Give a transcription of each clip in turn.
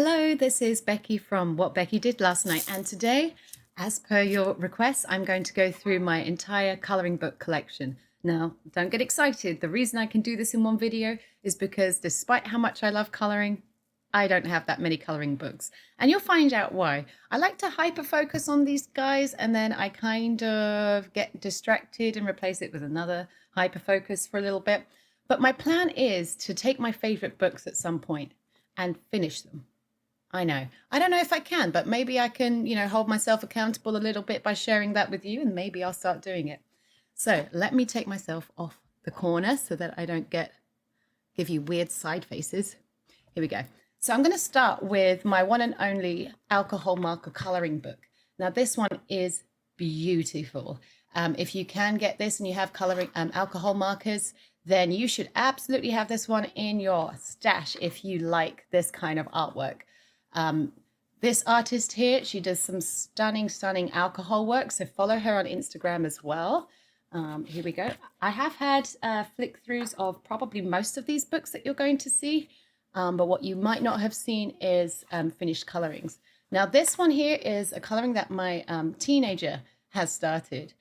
Hello, this is Becky from What Becky Did Last Night, and today, as per your request, I'm going to go through my entire coloring book collection. Now, don't get excited. The reason I can do this in one video is because despite how much I love coloring, I don't have that many coloring books. And you'll find out why. I like to hyper focus on these guys and then I kind of get distracted and replace it with another hyper focus for a little bit. But my plan is to take my favorite books at some point and finish them. I know. I don't know if I can, but maybe I can, hold myself accountable a little bit by sharing that with you, and maybe I'll start doing it. So let me take myself off the corner so that I don't give you weird side faces. Here we go. So I'm going to start with my one and only alcohol marker coloring book. Now this one is beautiful. If you can get this and you have coloring alcohol markers, then you should absolutely have this one in your stash if you like this kind of artwork. This artist here, she does some stunning alcohol work, so follow her on Instagram as well. Here we go. I have had flick throughs of probably most of these books that you're going to see, but what you might not have seen is finished colorings. Now this one here is a coloring that my teenager has started.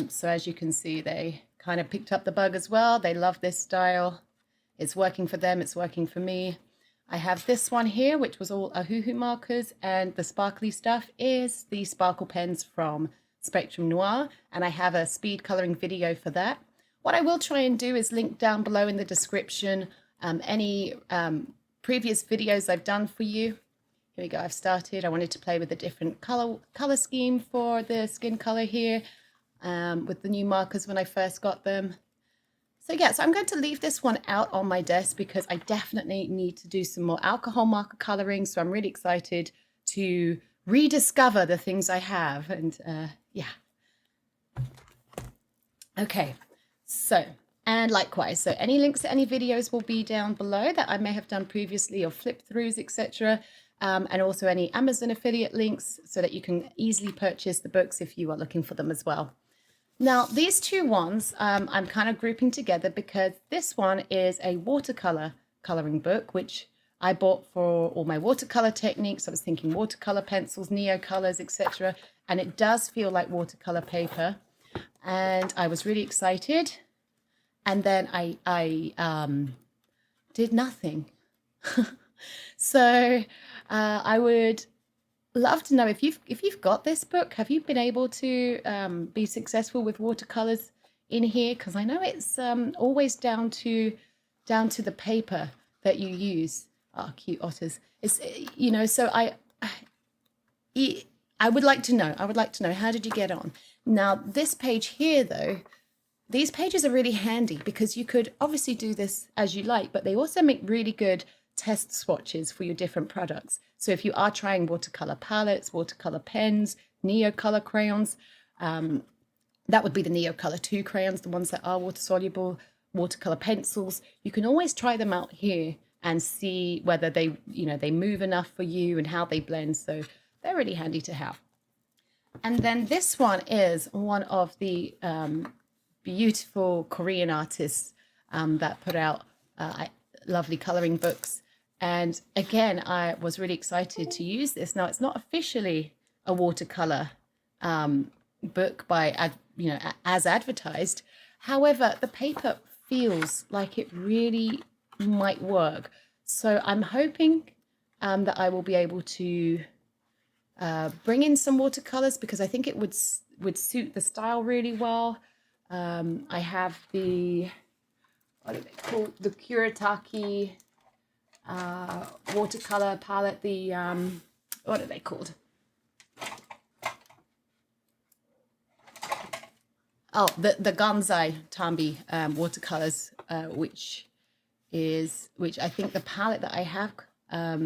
So as you can see, they kind of picked up the bug as well. They love this style. It's working for them, it's working for me. I have this one here, which was all Ahuhu markers, and the sparkly stuff is the sparkle pens from Spectrum Noir, and I have a speed coloring video for that. What I will try and do is link down below in the description any previous videos I've done for you. Here we go, I've started. I wanted to play with a different color scheme for the skin color here with the new markers when I first got them. So yeah, so I'm going to leave this one out on my desk because I definitely need to do some more alcohol marker coloring. So I'm really excited to rediscover the things I have. And yeah. Okay, so, and likewise, so any links to any videos will be down below that I may have done previously, or flip throughs, etc. And also any Amazon affiliate links so that you can easily purchase the books if you are looking for them as well. Now, these two ones I'm kind of grouping together because this one is a watercolor coloring book, which I bought for all my watercolor techniques. I was thinking watercolor pencils, neo colors, etc. And it does feel like watercolor paper. And I was really excited. And then I did nothing. So I would love to know if you've got this book. Have you been able to be successful with watercolors in here? Because I know it's always down to the paper that you use. Oh, cute otters! It's So I would like to know. How did you get on? Now this page here, though, these pages are really handy because you could obviously do this as you like, but they also make really good test swatches for your different products. So if you are trying watercolor palettes, watercolor pens, Neocolor crayons, that would be the Neocolor 2 crayons, the ones that are water soluble, watercolor pencils. You can always try them out here and see whether they move enough for you and how they blend. So they're really handy to have. And then this one is one of the beautiful Korean artists that put out lovely coloring books. And again, I was really excited to use this. Now, it's not officially a watercolor book by, as advertised. However, the paper feels like it really might work. So I'm hoping that I will be able to bring in some watercolors because I think it would suit the style really well. I have the, what are they called? The Kuretake watercolor palette. The what are they called? Oh, the Gansai Tambi watercolors, which I think the palette that I have, I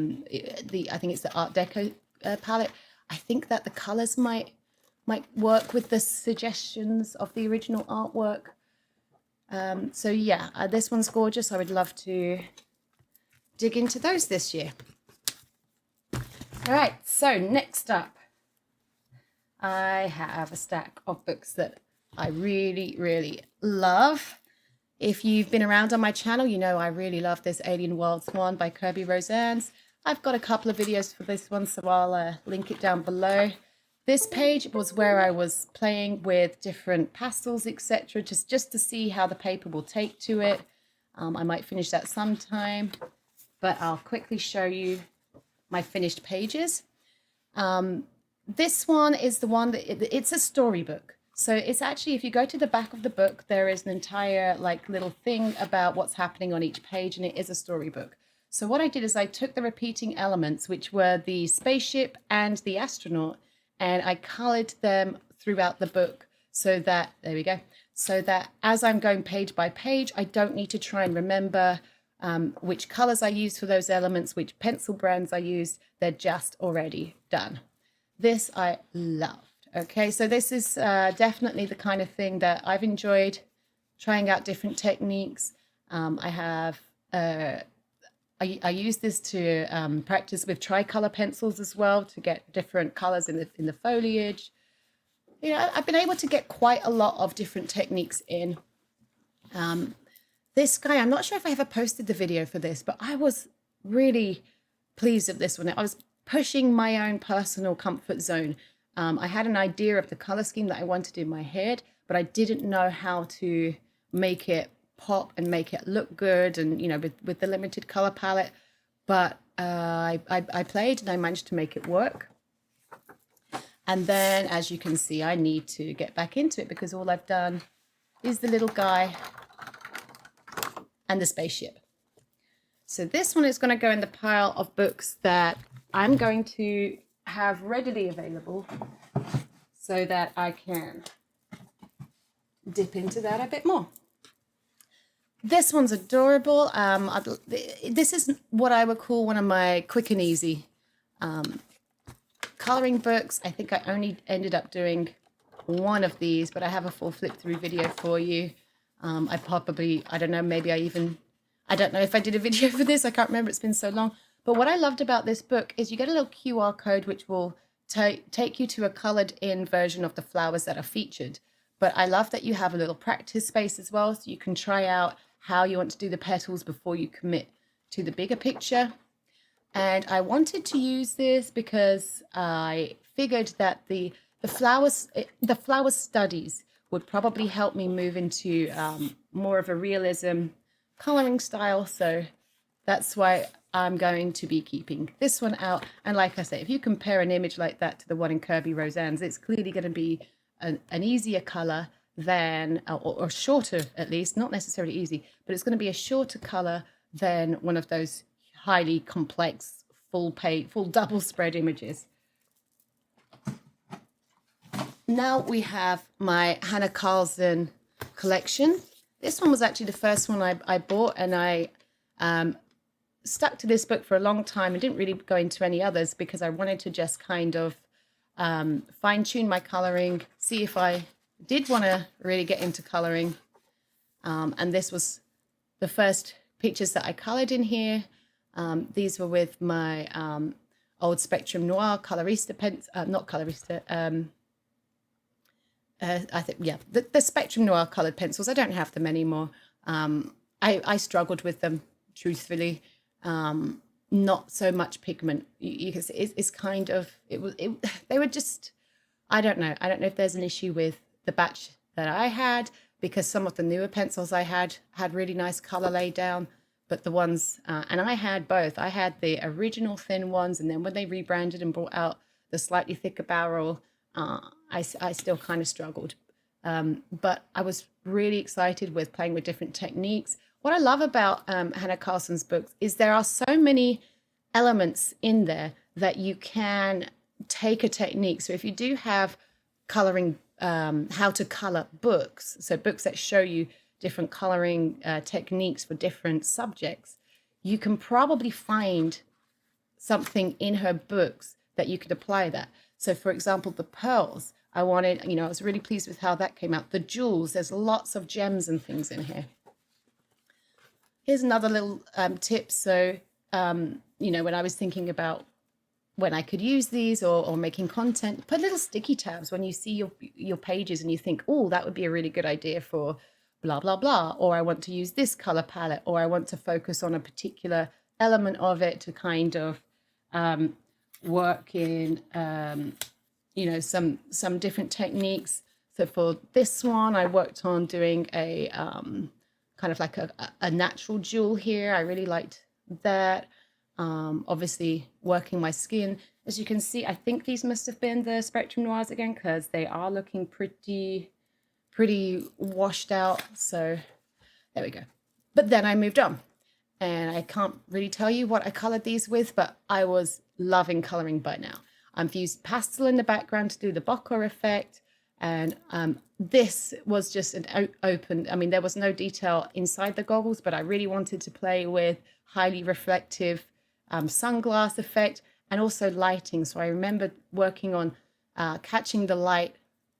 think it's the Art Deco palette. I think that the colors might work with the suggestions of the original artwork. So yeah, this one's gorgeous. I would love to dig into those this year. All right, so next up, I have a stack of books that I really love. If you've been around on my channel, you know I really love this Alien Worlds one by Kirby Rosanes. I've got a couple of videos for this one, so I'll link it down below. This page was where I was playing with different pastels, etc., just to see how the paper will take to it. I might finish that sometime, but I'll quickly show you my finished pages. This one is the one that it's a storybook. So it's actually, if you go to the back of the book, there is an entire like little thing about what's happening on each page, and it is a storybook. So what I did is I took the repeating elements, which were the spaceship and the astronaut, and I colored them throughout the book so that, there we go, so that as I'm going page by page, I don't need to try and remember which colors I used for those elements, which pencil brands I used. They're just already done. This I loved. Okay, so this is definitely the kind of thing that I've enjoyed, trying out different techniques. I use this to practice with tricolor pencils as well, to get different colors in the foliage. You know, I've been able to get quite a lot of different techniques in. This guy, I'm not sure if I ever posted the video for this, but I was really pleased with this one. I was pushing my own personal comfort zone. I had an idea of the color scheme that I wanted in my head, but I didn't know how to make it pop and make it look good, and you know, with the limited color palette. But I played and I managed to make it work. And then, as you can see, I need to get back into it because all I've done is the little guy and the spaceship. So this one is going to go in the pile of books that I'm going to have readily available so that I can dip into that a bit more. This one's adorable. This is what I would call one of my quick and easy coloring books. I think I only ended up doing one of these, but I have a full flip through video for you. I don't know, maybe I don't know if I did a video for this. I can't remember. It's been so long. But what I loved about this book is you get a little QR code which will take you to a colored in version of the flowers that are featured. But I love that you have a little practice space as well, so you can try out how you want to do the petals before you commit to the bigger picture. And I wanted to use this because I figured that the flower studies would probably help me move into more of a realism coloring style. So that's why I'm going to be keeping this one out. And like I say, if you compare an image like that to the one in Kirby Roseanne's, it's clearly going to be an easier color than, or shorter at least, not necessarily easy, but it's going to be a shorter color than one of those highly complex full double spread images. Now we have my Hannah Carlson collection. This one was actually the first one I bought, and I stuck to this book for a long time and didn't really go into any others because I wanted to just kind of fine-tune my coloring, see if I did want to really get into coloring. And this was the first pictures that I colored in here. These were with my old Spectrum Noir Colorista pens, not Colorista, I think, yeah, the Spectrum Noir colored pencils. I don't have them anymore. I struggled with them, truthfully. Not so much pigment. You can see it's kind of, they were just, I don't know if there's an issue with the batch that I had, because some of the newer pencils I had really nice color laid down, but the ones, and I had both. I had the original thin ones, and then when they rebranded and brought out the slightly thicker barrel, I still kind of struggled. But I was really excited with playing with different techniques. What I love about Hannah Carlson's books is there are so many elements in there that you can take a technique. So if you do have coloring, how to color books, so books that show you different coloring techniques for different subjects, you can probably find something in her books that you could apply that. So for example, the pearls, I was really pleased with how that came out. The jewels, there's lots of gems and things in here. Here's another little tip. So, when I was thinking about when I could use these or making content, put little sticky tabs when you see your pages and you think, oh, that would be a really good idea for blah, blah, blah. Or I want to use this color palette, or I want to focus on a particular element of it to kind of work in, you know, some different techniques. So for this one, I worked on doing a kind of like a natural jewel here. I really liked that. Obviously working my skin. As you can see, I think these must have been the Spectrum Noirs again, because they are looking pretty washed out. So there we go. But then I moved on, and I can't really tell you what I colored these with, but I was loving coloring by now. I've used pastel in the background to do the bokeh effect. And this was just an open, I mean, there was no detail inside the goggles, but I really wanted to play with highly reflective sunglass effect and also lighting. So I remember working on catching the light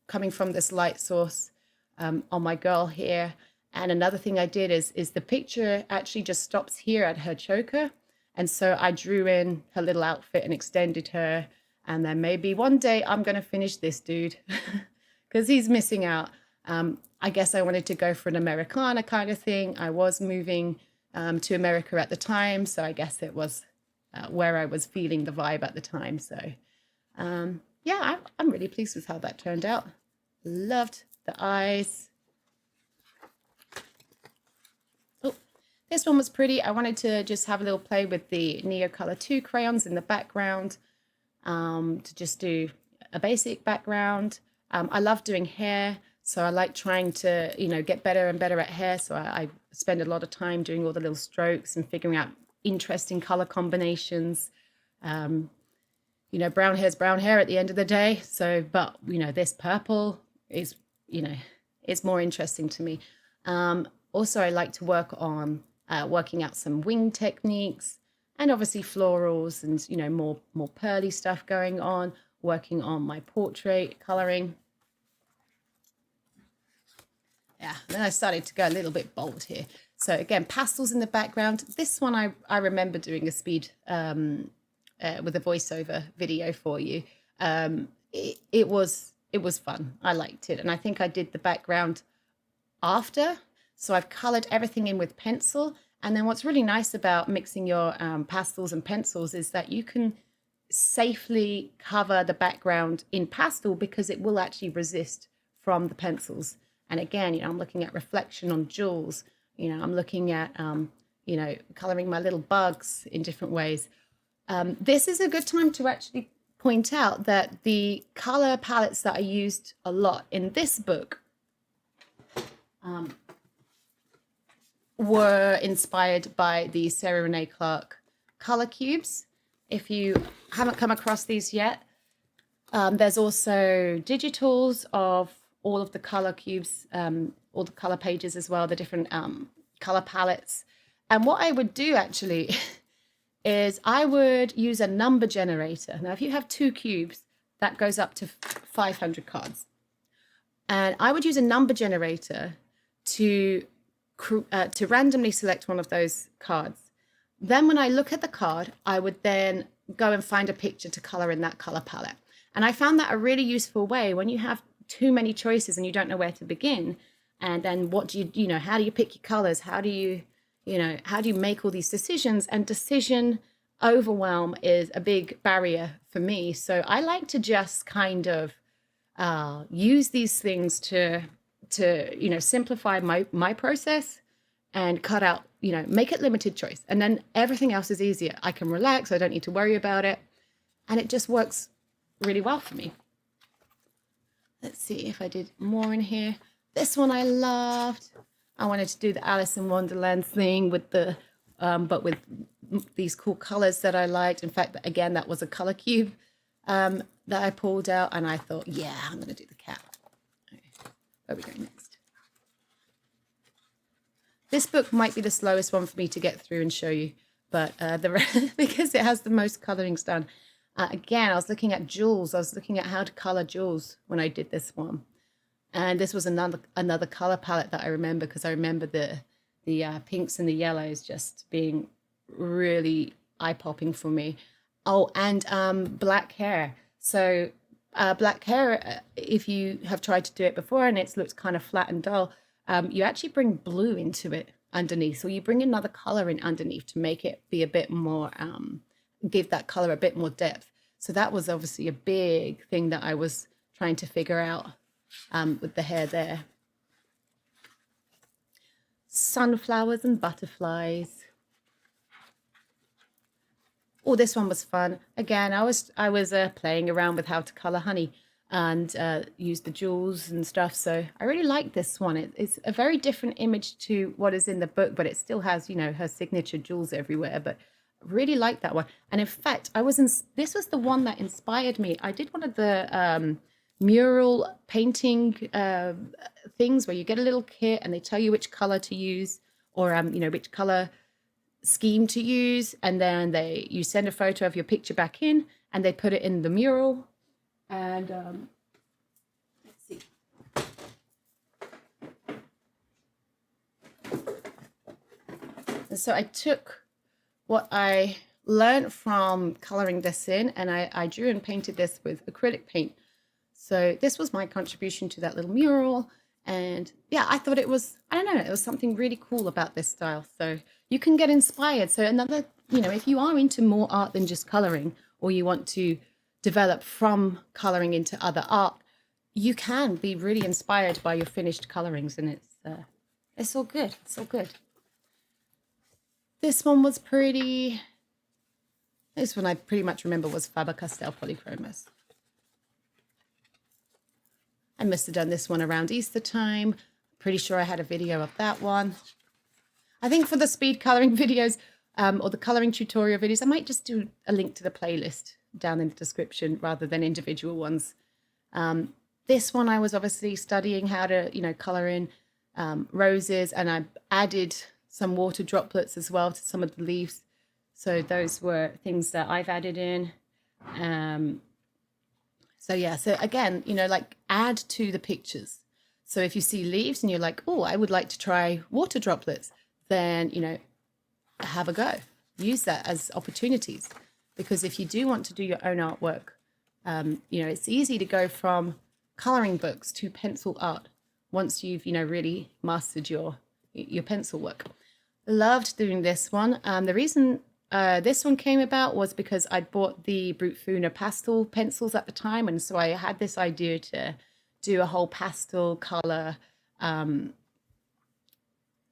coming from this light source on my girl here. And another thing I did is the picture actually just stops here at her choker. And so I drew in her little outfit and extended her. And then maybe one day I'm going to finish this dude because he's missing out. I guess I wanted to go for an Americana kind of thing. I was moving to America at the time. So I guess it was where I was feeling the vibe at the time. So yeah, I'm really pleased with how that turned out. Loved the eyes. Oh, this one was pretty. I wanted to just have a little play with the Neocolor 2 crayons in the background, to just do a basic background. I love doing hair, so I like trying to, you know, get better and better at hair. So I spend a lot of time doing all the little strokes and figuring out interesting color combinations. You know, brown hair's brown hair at the end of the day. So, but, you know, this purple is, you know, it's more interesting to me. Also, I like to work on working out some wing techniques and obviously florals and, you know, more pearly stuff going on, working on my portrait coloring. Yeah, then I started to go a little bit bold here. So again, pastels in the background. This one I remember doing a speed with a voiceover video for you. It was fun. I liked it. And I think I did the background after. So I've colored everything in with pencil. And then what's really nice about mixing your pastels and pencils is that you can safely cover the background in pastel because it will actually resist from the pencils. And again, you know, I'm looking at reflection on jewels. You know, I'm looking at, you know, coloring my little bugs in different ways. This is a good time to actually point out that the color palettes that I used a lot in this book were inspired by the Sarah Renee Clark color cubes. If you haven't come across these yet, there's also digitals of all of the color cubes, all the color pages as well, the different color palettes. And what I would do actually is I would use a number generator. Now, if you have 2 cubes, that goes up to 500 cards. And I would use a number generator to randomly select one of those cards. Then when I look at the card, I would then go and find a picture to color in that color palette. And I found that a really useful way when you have too many choices and you don't know where to begin. And then what do you know, how do you pick your colors? How do you make all these decisions? And decision overwhelm is a big barrier for me. So I like to just kind of use these things to you know, simplify my process and cut out, you know, make it limited choice. And then everything else is easier. I can relax. I don't need to worry about it. And it just works really well for me. Let's see if I did more in here. This one I loved. I wanted to do the Alice in Wonderland thing with the, but with these cool colors that I liked. In fact, again, that was a color cube that I pulled out, and I thought, yeah, I'm going to do the cat. Okay. Where are we going next? This book might be the slowest one for me to get through and show you, but because it has the most colorings done. Again, I was looking at jewels. I was looking at how to color jewels when I did this one. And this was another color palette that I remember, because I remember the pinks and the yellows just being really eye-popping for me. Oh, and black hair. So black hair, if you have tried to do it before and it's looked kind of flat and dull, you actually bring blue into it underneath. So you bring another color in underneath to make it be a bit more give that color a bit more depth. So that was obviously a big thing that I was trying to figure out with the hair there. Sunflowers and butterflies. Oh, this one was fun. Again, I was playing around with how to color honey and use the jewels and stuff. So I really like this one. It's a very different image to what is in the book, but it still has, you know, her signature jewels everywhere. But I really like that one. And in fact, this was the one that inspired me. I did one of the mural painting things where you get a little kit and they tell you which color to use, or you know, which color scheme to use, and then you send a photo of your picture back in and they put it in the mural. And let's see, and so I took what I learned from coloring this in, and I drew and painted this with acrylic paint. So this was my contribution to that little mural. And yeah, I thought it was, I don't know, it was something really cool about this style. So you can get inspired. So another, you know, if you are into more art than just coloring, or you want to develop from coloring into other art, you can be really inspired by your finished colorings. And it's all good. It's all good. This one was pretty, this one I pretty much remember was Faber-Castell Polychromos. I must have done this one around Easter time. Pretty sure I had a video of that one. I think for the speed coloring videos or the coloring tutorial videos, I might just do a link to the playlist down in the description rather than individual ones. This one I was obviously studying how to, you know, color in roses, and I added some water droplets as well to some of the leaves. So those were things that I've added in. So yeah, so again, you know, like add to the pictures. So if you see leaves and you're like, oh, I would like to try water droplets, then, you know, have a go. Use that as opportunities. Because if you do want to do your own artwork, you know, it's easy to go from coloring books to pencil art once you've, you know, really mastered your pencil work. Loved doing this one. The reason this one came about was because I bought the Brute Funa pastel pencils at the time, and so I had this idea to do a whole pastel color,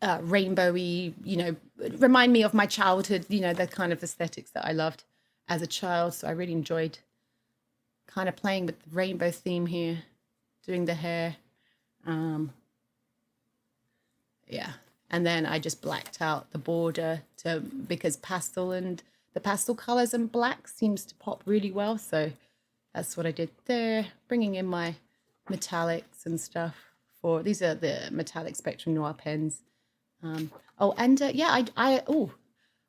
rainbowy, you know, remind me of my childhood, you know, the kind of aesthetics that I loved as a child. So I really enjoyed kind of playing with the rainbow theme here, doing the hair. Yeah. And then I just blacked out the border because pastel and the pastel colors and black seems to pop really well. So that's what I did there, bringing in my metallics and stuff. These are the metallic Spectrum Noir pens. Yeah, I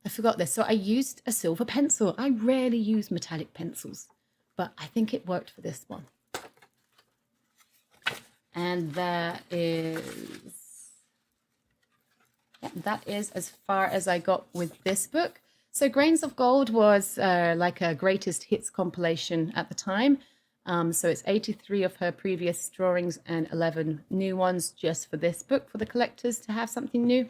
forgot this. So I used a silver pencil. I rarely use metallic pencils, but I think it worked for this one. And that is as far as I got with this book. So Grains of Gold was like a greatest hits compilation at the time. So it's 83 of her previous drawings and 11 new ones just for this book for the collectors to have something new.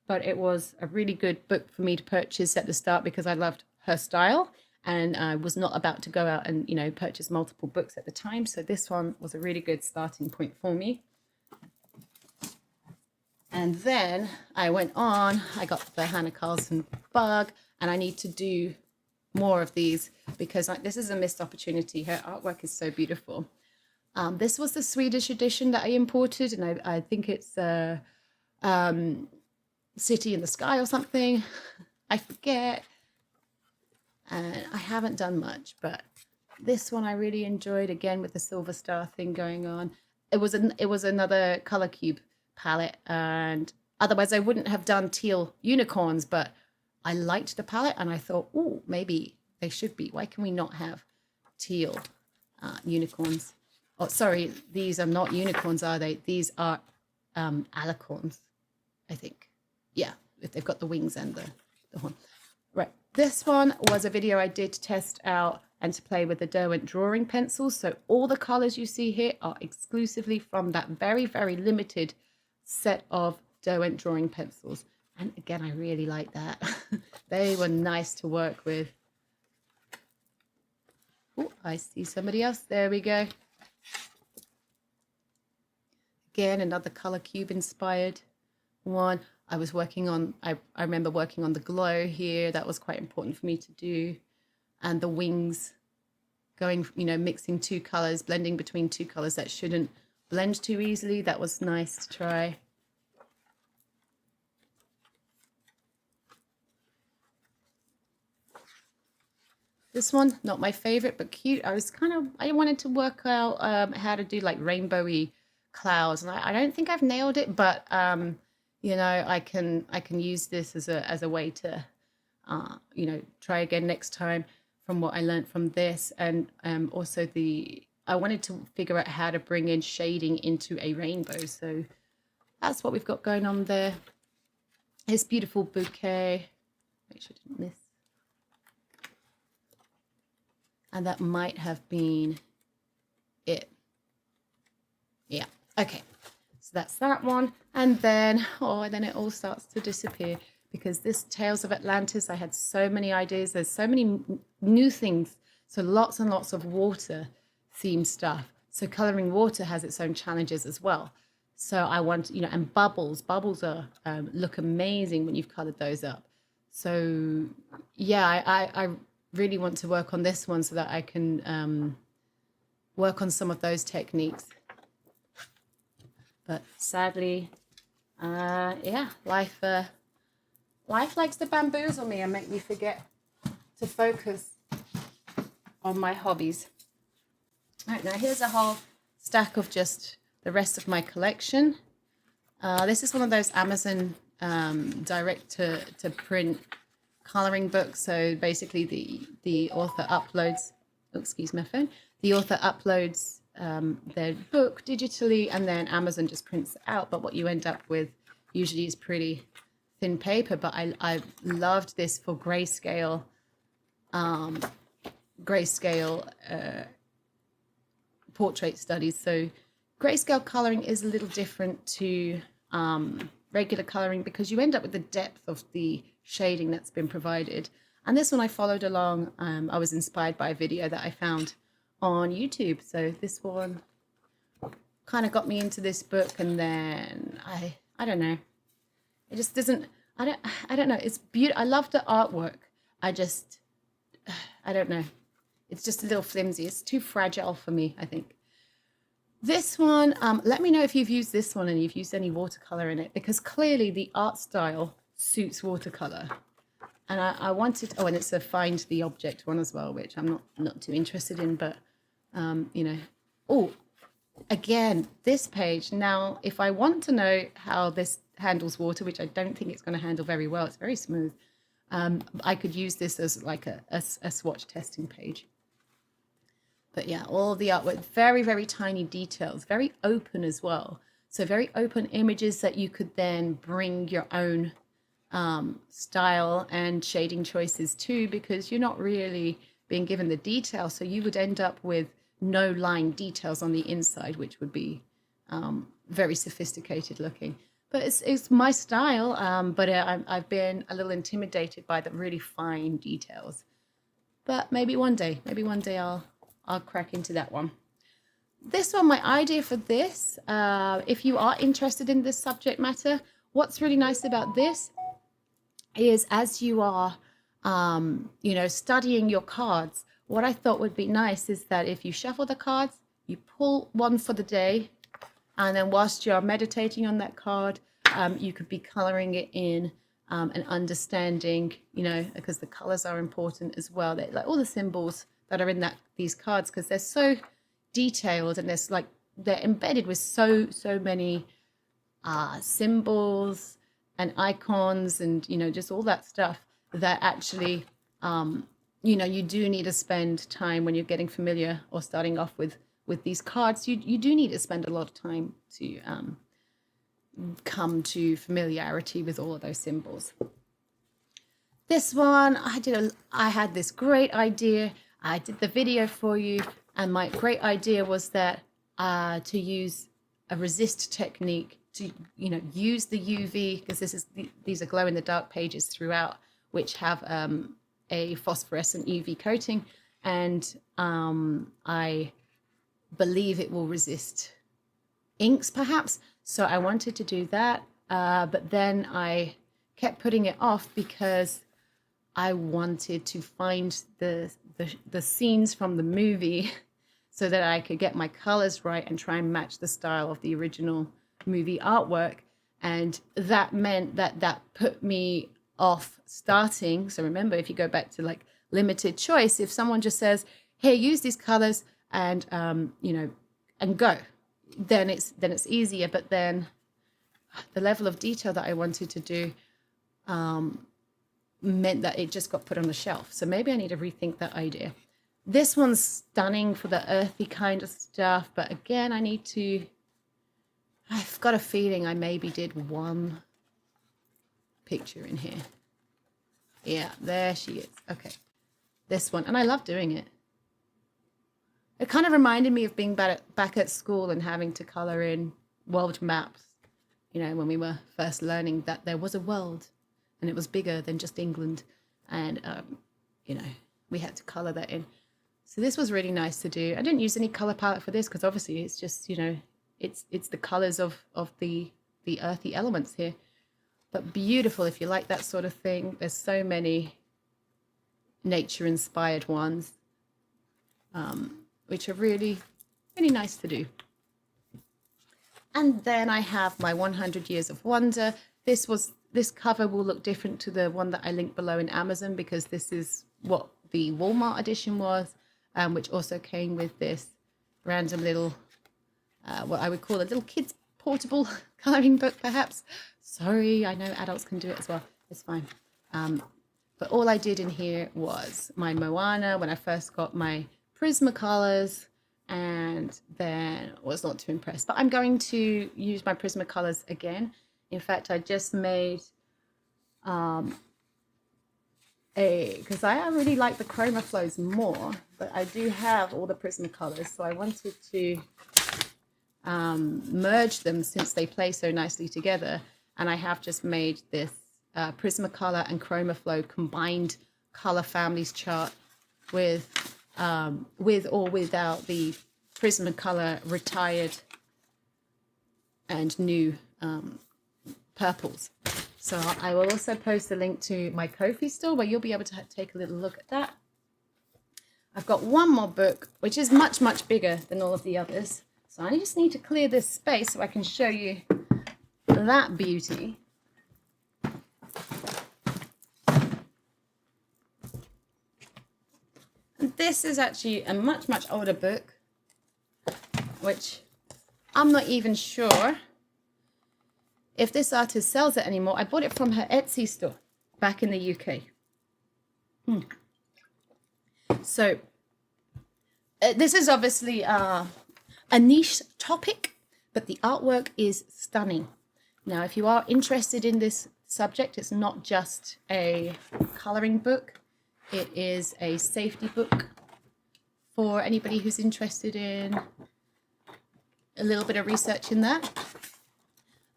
But it was a really good book for me to purchase at the start because I loved her style, and I was not about to go out and, you know, purchase multiple books at the time. So this one was a really good starting point for me. And then I went on, I got the Hannah Carlson bug, and I need to do more of these because this is a missed opportunity. Her artwork is so beautiful. This was the Swedish edition that I imported, and I think it's City in the Sky or something. I forget. And I haven't done much, but this one I really enjoyed, again with the silver star thing going on. It was another color cube palette, and otherwise I wouldn't have done teal unicorns, but I liked the palette and I thought, oh, maybe they should be. Why can we not have teal unicorns? Oh, sorry, these are not unicorns, are they? These are alicorns, I think. Yeah, if they've got the wings and the horn. Right, this one was a video I did to test out and to play with the Derwent drawing pencils. So all the colors you see here are exclusively from that very, very limited set of Derwent drawing pencils. And again, I really like that. They were nice to work with. I see somebody else. There we go. Again, another color cube inspired one. I was working on, I remember working on the glow here. That was quite important for me to do. And the wings, going, you know, mixing two colors, blending between two colors that shouldn't blend too easily. That was nice to try. This one, not my favorite, but cute. I wanted to work out how to do like rainbowy clouds, and I don't think I've nailed it, but you know, I can use this as a way to you know, try again next time from what I learned from this. And also I wanted to figure out how to bring in shading into a rainbow. So that's what we've got going on there. This beautiful bouquet. Make sure I didn't miss. And that might have been it. Yeah, okay. So that's that one. And then, oh, and then it all starts to disappear because this Tales of Atlantis, I had so many ideas. There's so many new things. So lots and lots of water themed stuff. So coloring water has its own challenges as well. So I want, you know, and bubbles are look amazing when you've colored those up. So yeah, I really want to work on this one so that I can work on some of those techniques. But sadly, yeah, life likes to bamboozle me and make me forget to focus on my hobbies. All right, now here's a whole stack of just the rest of my collection. This is one of those Amazon direct to print coloring books. So basically the author uploads, oh, excuse my phone, the author uploads their book digitally and then Amazon just prints it out. But what you end up with usually is pretty thin paper. But I loved this for grayscale portrait studies. So grayscale coloring is a little different to regular coloring because you end up with the depth of the shading that's been provided. And this one I followed along. I was inspired by a video that I found on YouTube. So this one kind of got me into this book, and then I don't know. It just doesn't. I don't know. It's beautiful. I love the artwork. I don't know. It's just a little flimsy. It's too fragile for me, I think. This one, let me know if you've used this one and you've used any watercolor in it, because clearly the art style suits watercolor. And I wanted, oh, and it's a find the object one as well, which I'm not too interested in, but, you know, oh, again, this page. Now, if I want to know how this handles water, which I don't think it's going to handle very well, it's very smooth, I could use this as like a swatch testing page. But yeah, all the artwork, very, very tiny details, very open as well. So very open images that you could then bring your own style and shading choices to, because you're not really being given the detail. So you would end up with no line details on the inside, which would be very sophisticated looking. But it's my style, but I've been a little intimidated by the really fine details. But maybe one day I'll crack into that one. This one, my idea for this, if you are interested in this subject matter, what's really nice about this is as you are, you know, studying your cards, what I thought would be nice is that if you shuffle the cards, you pull one for the day, and then whilst you're meditating on that card, you could be coloring it in and understanding, you know, because the colors are important as well. They're like all the symbols that are in these cards, because they're so detailed and they're embedded with so many symbols and icons and, you know, just all that stuff that actually, you know, you do need to spend time when you're getting familiar or starting off with these cards. You do need to spend a lot of time to come to familiarity with all of those symbols. This one, I had this great idea. I did the video for you, and my great idea was that to use a resist technique to, you know, use the UV, because these are glow in the dark pages throughout, which have a phosphorescent UV coating, and I believe it will resist inks perhaps. So I wanted to do that, but then I kept putting it off because I wanted to find the scenes from the movie so that I could get my colors right and try and match the style of the original movie artwork. And that meant that put me off starting. So remember, if you go back to like limited choice, if someone just says, hey, use these colors and and go, then it's easier. But then the level of detail that I wanted to do meant that it just got put on the shelf. So maybe I need to rethink that idea. This one's stunning for the earthy kind of stuff, but again, I've got a feeling I maybe did one picture in here. Yeah, there she is. Okay, this one, and I love doing it. It kind of reminded me of being back at school and having to color in world maps, when we were first learning that there was a world and it was bigger than just England. And, we had to color that in. So this was really nice to do. I didn't use any color palette for this because obviously it's just, it's the colors of the earthy elements here. But beautiful if you like that sort of thing. There's so many nature-inspired ones, which are really, really nice to do. And then I have my 100 Years of Wonder. This cover will look different to the one that I linked below in Amazon because this is what the Walmart edition was, which also came with this random little, what I would call a little kid's portable coloring book, perhaps. Sorry, I know adults can do it as well. It's fine. But all I did in here was my Moana when I first got my Prismacolors, and then was not too impressed. But I'm going to use my Prismacolors again. In fact, I just made because I really like the Chroma Flows more, but I do have all the Prismacolors, so I wanted to merge them since they play so nicely together. And I have just made this Prismacolor and Chroma Flow combined color families chart with or without the Prismacolor retired and new purples. So I will also post a link to my Ko-fi store where you'll be able to take a little look at that. I've got one more book, which is much, much bigger than all of the others. So I just need to clear this space so I can show you that beauty. And this is actually a much, much older book, which I'm not even sure if this artist sells it anymore. I bought it from her Etsy store back in the UK. So this is obviously a niche topic, but the artwork is stunning. Now, if you are interested in this subject, it's not just a coloring book. It is a safety book for anybody who's interested in a little bit of research in that.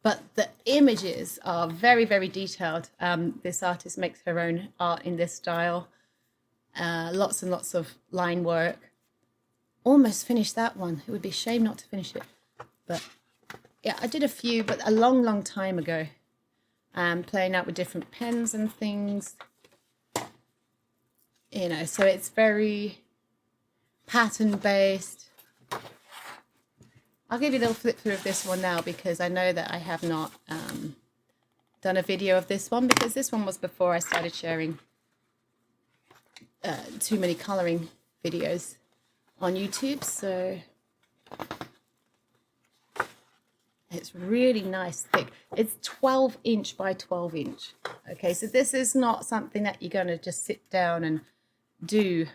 But the images are very, very detailed. This artist makes her own art in this style. Lots and lots of line work. Almost finished that one. It would be a shame not to finish it. But yeah, I did a few, but a long, long time ago. Playing out with different pens and things. So it's very pattern-based. I'll give you a little flip through of this one now because I know that I have not done a video of this one because this one was before I started sharing too many coloring videos on YouTube. So it's really nice, thick. It's 12 inch by 12 inch. Okay, so this is not something that you're going to just sit down and do,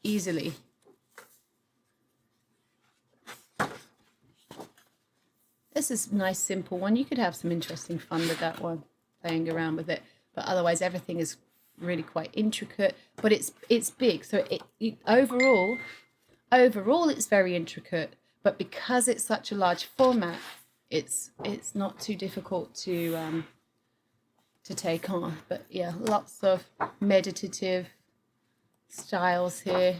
easily. This is a nice, simple one. You could have some interesting fun with that one, playing around with it. But otherwise, everything is really quite intricate. But it's big, so it overall, it's very intricate. But because it's such a large format, it's not too difficult to take on. But yeah, lots of meditative styles here.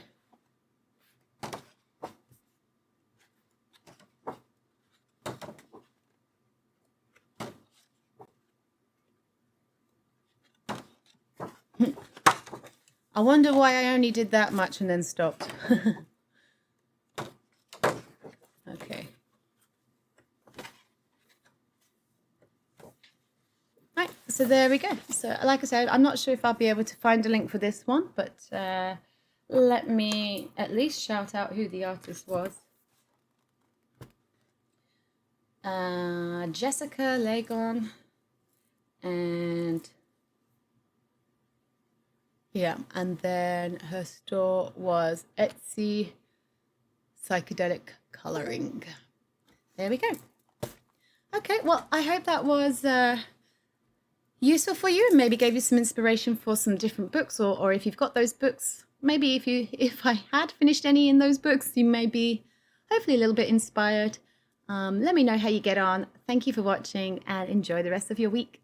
I wonder why I only did that much and then stopped. Okay. Right, so there we go. So like I said, I'm not sure if I'll be able to find a link for this one, but let me at least shout out who the artist was. Jessica Lagon, and yeah, and then her store was Etsy Psychedelic Coloring. There we go. Okay, well, I hope that was useful for you and maybe gave you some inspiration for some different books, or if you've got those books, maybe if I had finished any in those books, you may be hopefully a little bit inspired. Let me know how you get on. Thank you for watching and enjoy the rest of your week.